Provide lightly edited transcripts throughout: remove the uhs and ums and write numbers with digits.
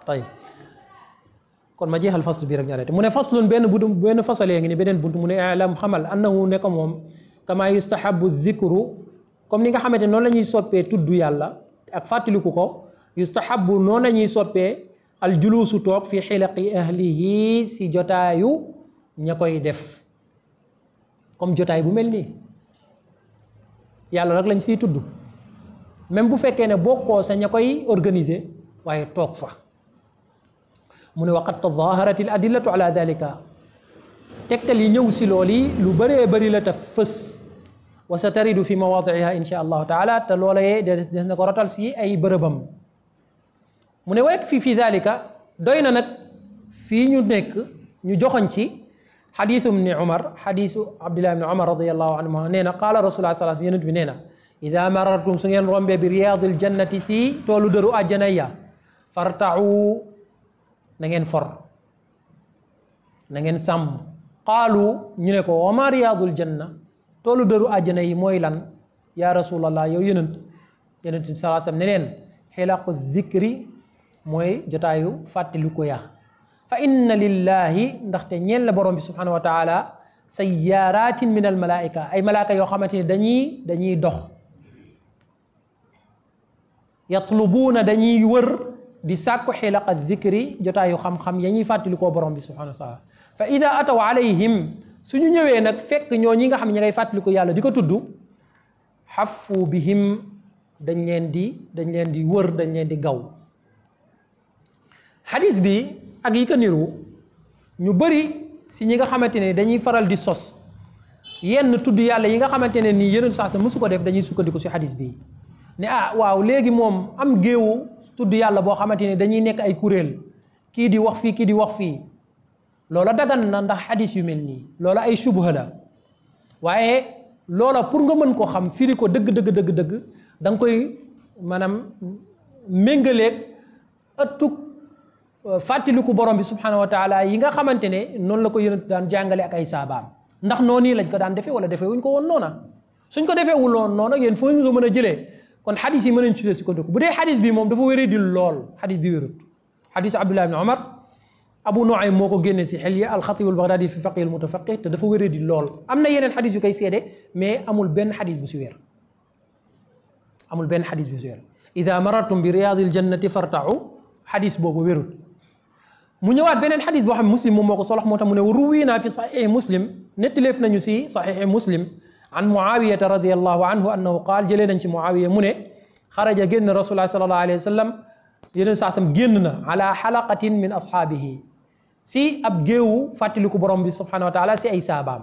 tayib kon ma jeexal faslu bi rek ñaarete mu ne faslun benn fasalee ngi ni beneen buntu mu ne alam xamal annahu ne ko moom kama yustahabu dhikru comme ni nga xamante noonu la ñuy soppee tudd yàlla ak fàttaliku ko yustahabu noonu la ñuy soppee al juluusu toog fi xilaqi ahlihi si jotaayu ña koy def comme jotaay bu mel nii yàlla rek lañ fiy tudd même bu fekkee ne bokkoo sa ña koy organiser waaye toog fa mu ne waqad tadaharat al adillatu ala dalika tegtal yi ñëw si lool yi lu bëree bëri la te fës wa sa taridu fi mawaadiha insha allahu taala te loola yee des na ko rotal si ay bërëbam mu ne wayek fi dalika doy na nag fii ñu nekk ñu joxoñ ci xadiisu ibni Umar xadiisu Abdullah ibni Umar radiyallahu anhu nee na qaala rasulullah sallallahu alayhi wa sallam yonent bi nee na ida marartum su ngeen rombee bi riyaadil jannati si toolu dëru àjjana ya fartau na ngeen for na ngeen sàmm qaalu ñu ne ko wa ma riyaadul janna toolu dëru àjjana yi mooy lan ya rasulallah yow yonent bi sallallahu alayhi wa sallam ne leen xilaqu zikri mooy jotaayu fàttaliku ya fa inna lillahi ndaxte ñeel la borom bi subhanahu wa taala sayyaratin min al malaika ay malaaka yoo xamante ni dañuy dox yatlubuuna dañuy wër di sàkku xilaqa dhikri jotaayu xam-xam ya ñuy fàttalikoo borom bi subhanahu wa taala fa ida ataw alayhim suñu ñëwee nag fekk ñoo ñi nga xam ne ña ngay fàttaliku yàlla di ko tudd xafu bihim dañ leen di wër dañ leen di gaw xadis bi ak yi ko niru ñu bëri si ñi nga xamante ne dañuy faral di sos yenn tudd yàlla yi nga xamante ne nii yeneen saa sa mësu ko def dañuy sukkandiku si xadis bi ne waaw léegi moom am géewu tudd yàlla boo xamante ne dañuy nekk ay kuréel kii di wax fii kii di wax fii loola dagan na ndax xadis yu mel nii loola ay shubha la waaye loola pour nga mën ko xam firi ko dëgg da nga koy maanaam méngaleeg ëttug fàttaliku borom bi subhanahu wa taala yi nga xamante ne noonu la ko yonent daan jàngale ak ay saabaam ndax noonu lañ ko daan defee wala defee wuñ ko woon noona suñ ko defee wul woon noona yéen foo nga mën a jëlee kon xadis yi mën nañ ci ko dëkk bu dee xadis bi moom dafa wéree di lool xadis bi wérut xadis Abdullah ibn Umar Abu Nuaym moo ko génne si Hilya al-Khatib al-Baghdadi fi faqih al-Mutafaqih te dafa wéree di lool am na yeneen xadis yu koy seede mais amul benn xadis bu si wér amul benn xadis bu si wér ida marartum bi riyadil jannati fartau xadis boobu wérut mu ñëwaat beneen xadis boo xam ne muslim moom moo ko solox moo tax mu ne ruwina fi saxiixi muslim nettaleef nañu si saxiixi muslim an muawiyata radiallahu anhu annahu qaal jëlee nañ ci muawiya mu ne xaraja génn rasulullah sallallahu alayhi wa sallam yeneen saasam génn na ala xalaqatin min ashaabihi si ab géewu fàttaliku borom bi subhanahu wa taala si ay saabaam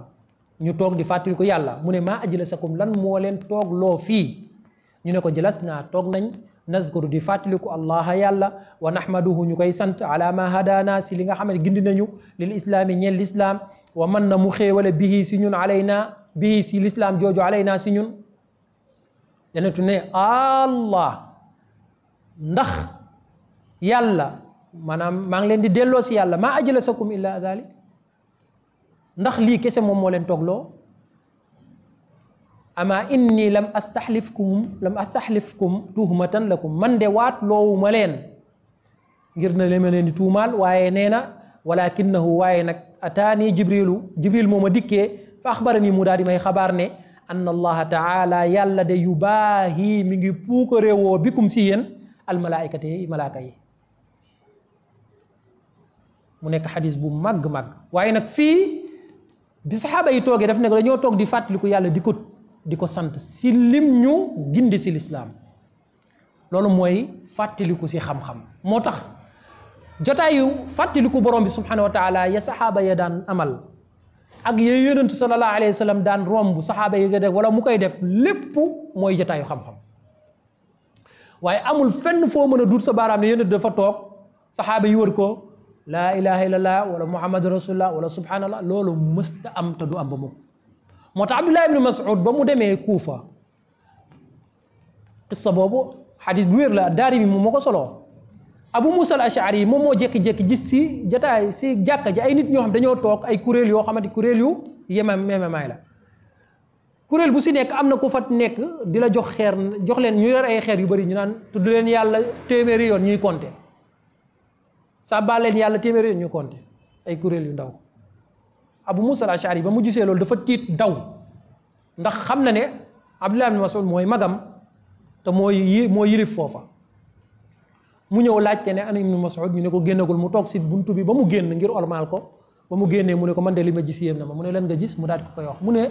ñu toog di fàttaliku yàlla mu ne maa ajlasakum lan moo leen toog loo fii ñu ne ko jëlas naa toog nañ nadkuru di fàttaliku allah yàlla wa nahmaduhu ñu koy sant ala ma hadana si li nga xam ne gindi nañu lil islaami ñeel lislaam wa man na mu xéewale bihi si ñun alayna bihi si lislaam jooju alayna si ñun yenentu ne allah ndax yàlla maanaam maa ngi leen di delloo si yàlla maa ajlasakum illa dalik ndax lii kese moom moo leen toogloo ama inni lam astaxlifkum tuhmatan lakum man de waat loowu ma leen ngir na le ma leen di tuumaal waaye nee na walakinahu waaye nag ataani jibril moo ma dikkee fa axbarani mu daal di may xabaar ne anna allaha taala yàlla de yubaahi mi ngi puukaréewoo bikum si yéen almalaikate yi malaaka yi mu nekk xadis bu màgg-màgg waaye nag fii bi saxaaba yi toogee daf ne ko dañoo toog di fàttaliku yàlla di ko sant si lim ñu gindi si lislaam loolu mooy fàttaliku si xam-xam moo tax jotaayu fàttaliku borom bi subhanahu wa taala ya saxaaba ya daan amal ak ya yonent sallallahu alayhi wa sallam daan romb saxaaba yi nga def wala mu koy def lépp mooy jotaayu xam-xam waaye amul fenn foo mën a duut sa baaraam ne yonent dafa toog saxaaba yi wër ko laa ilaha illallah wala muhammadu rasulullah wala subhanallah loolu mësta am te du am ba moom moo tax Abdullah ibn Mas'ud ba mu demee Kuufa qissa boobu xadis bu wér la daari bi moom moo ko soloo Abu Musa al-Ash'ari moom moo jékki-jékki gis si jataay si jàkka ji ay nit ñoo xam dañoo toog ay kuréel yoo xamante kuréel yu yemamaay la kuréel bu si nekk am na ku fa nekk di la jox xeer jox leen ñu yor ay xeer yu bari ñu naan tudd leen yàlla téeméeri yoon ñuy compter sàbbaal leen yàlla téeméer yoon ñu compté ay kuréel yu ndaw. Abu Musa al-Ash'ari ba mu gisee loolu dafa tiit daw ndax xam na ne Abdullah ibn Mas'ud mooy magam te moo yirif foofa. mu ñëw laajte ne ana ibn Mas'ud ñu ne ko génnagul mu toog si buntu bi ba mu génn ngir ormaal ko ba mu génnee mu ne ko man de li ma gis yéem na ma mu ne leen nga gis mu daal di ko koy wax mu ne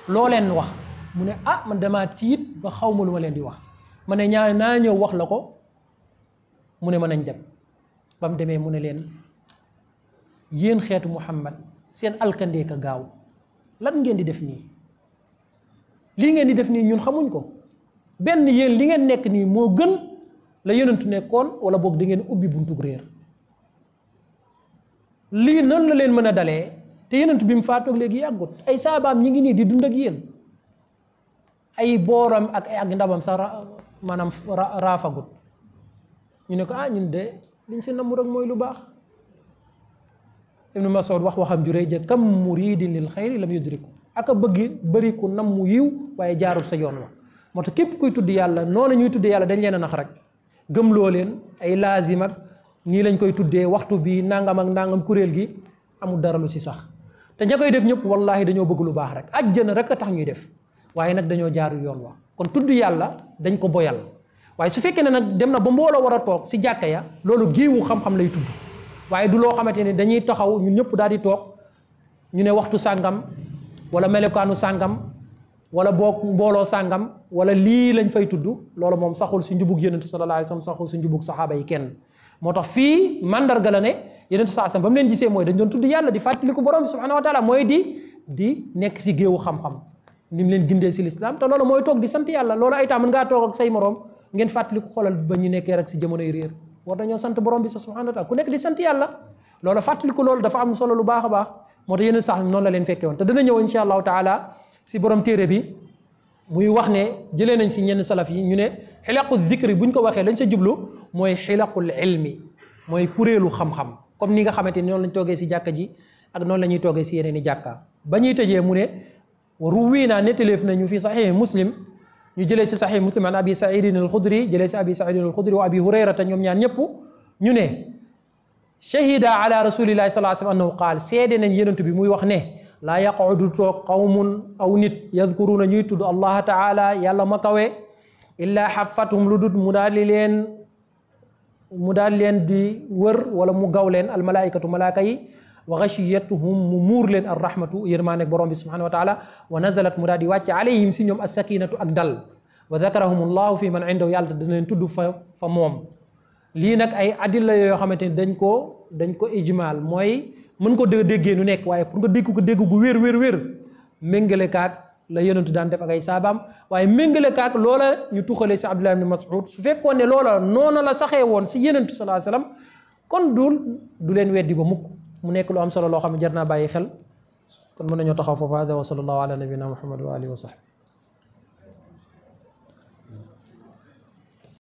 loo leen wax mu ne ah man damaa tiit ba xaw ma lu ma leen di wax ma ne naa ñëw wax la ko mu ne ma nañ dem. ba mu demee mu ne leen yéen xeetu Muhammad seen alkandee ka gaaw lan ngeen di def nii lii ngeen di def nii ñun xamuñ ko benn yéen li ngeen nekk nii moo gën la yonentu nekkoon wala boog di ngeen ubbi buntug réer lii nan la leen mën a dalee te yonentu bi mu faatoog léegi yàggut ay saabaam ñi ngi nii di dund ak yéen ay booram ak ndabam sax maanaam raafagut ñu ne ko ah ñun de liñ si namm rek mooy lu baax. Ibnu Mas'ud wax waxam ju rëy ja kam muridin lil xayri lam yudriku aka bëri ku nam mu yiw waaye jaarul sa yoon wa moo tax képp kuy tudd yàlla noonu ñuy tudd yàlla dañ leen a nax rek gëmloo leen ay laazim ak nii lañ koy tuddee waxtu bi nangam ak nangam kuréel gi amul dara lu si sax te ña koy def ñëpp wallahi dañoo bëgg lu baax rek àjjana rek a tax ñuy def waaye nag dañoo jaarul yoon wa kon tudd yàlla dañ ko boyal waaye su fekkee ne nag dem na ba mbooloo war a toog si jàkka ya loolu géewu xam-xam lay tudd waaye du loo xamante ne dañuy taxaw ñun ñëpp daal di toog ñu ne waxtu sàngam wala melokaanu sàngam wala boog mbooloo sàngam wala lii lañ fay tudd loolu moom saxul si njubug yonentu sallallahu alayhi wasallam saxul si njubug saxaaba yi kenn moo tax fii mandarga la ne yonentu sallallahu alayhi wasallam ba mu leen gisee mooy dañ doon tudd yàlla di fàttaliku borom bi subhanahu wa taala mooy di nekk si géewu xam-xam ni mu leen gindee si lislaam te loolu mooy toog di sant yàlla loolu ay temps mën ngaa toog ak say morom ngeen fàttaliku xoolal ba ñu nekkee rek si jamonoy réer war dañoo sant borom bi subhanahu wa taala ku nekk di sant yàlla loolu fàttaliku loolu dafa am solo lu baax a baax moo tax yeneen sax noonu la leen fekkee woon te dana ñëw insha allahu taala si borom téere bi muy wax ne jëlee nañ si ñenn salaf yi ñu ne xilaqu zikri buñ ko waxee lañ sa jublu mooy xilaqul ilmi mooy kuréelu xam-xam comme ni nga xamante ni noonu lañ toogee si jàkka ji ak noonu la ñuy toogee si yeneen i jàkka ba ñuy tëjee mu ne ruwiina nettaleef nañu fi saxiix muslim ñu jëlee si saxiix muslim an abi saidin al xudri jëlee si abi saidin al xudri wa abi hurayrata ñoom ñaar ñëpp ñu ne shahida ala rasulillahi sallallahu alayhi wa sallam annahu qaal seede nañ yenentu bi muy wax ne laa yaqudu toog qawmun aw nit yadkuruna ñuy tudd allah taala yàlla ma kawe illaa xafathum lu dut mu daal leen di wër wala mu gaw leen almalaikatu malaaka yi wa ghashiyatuhum mu muur leen ar rahmatu yërmaa nekk borom bi subhanahu wa taala wa nazalat mu daal di wàcc alayhim si ñoom as-sakinatu ak dal wa dakarahum allahu fi man indahu yàlla dana leen tudd fa moom lii nag ay adilla yoo xamante ni dañ ko ijmaal mooy mën ko déggee nu nekk waaye pour nga dégg ko dégg gu wér méngale kaak la yonentu daan def ak ay saabaam waaye méngale kaak loola ñu tuxalee si Abdullah ibn Mas'ud su fekkoon ne loola noona la saxee woon si yonentu sallallahu alayhi wasallam kon du leen weddi ba mukk mu nekk lu am solo loo xam ne jar naa bàyyi xel kon mën nañoo taxaw foofu hada wa sallallahu ala nabina muhammad wa alihi wa sahbihi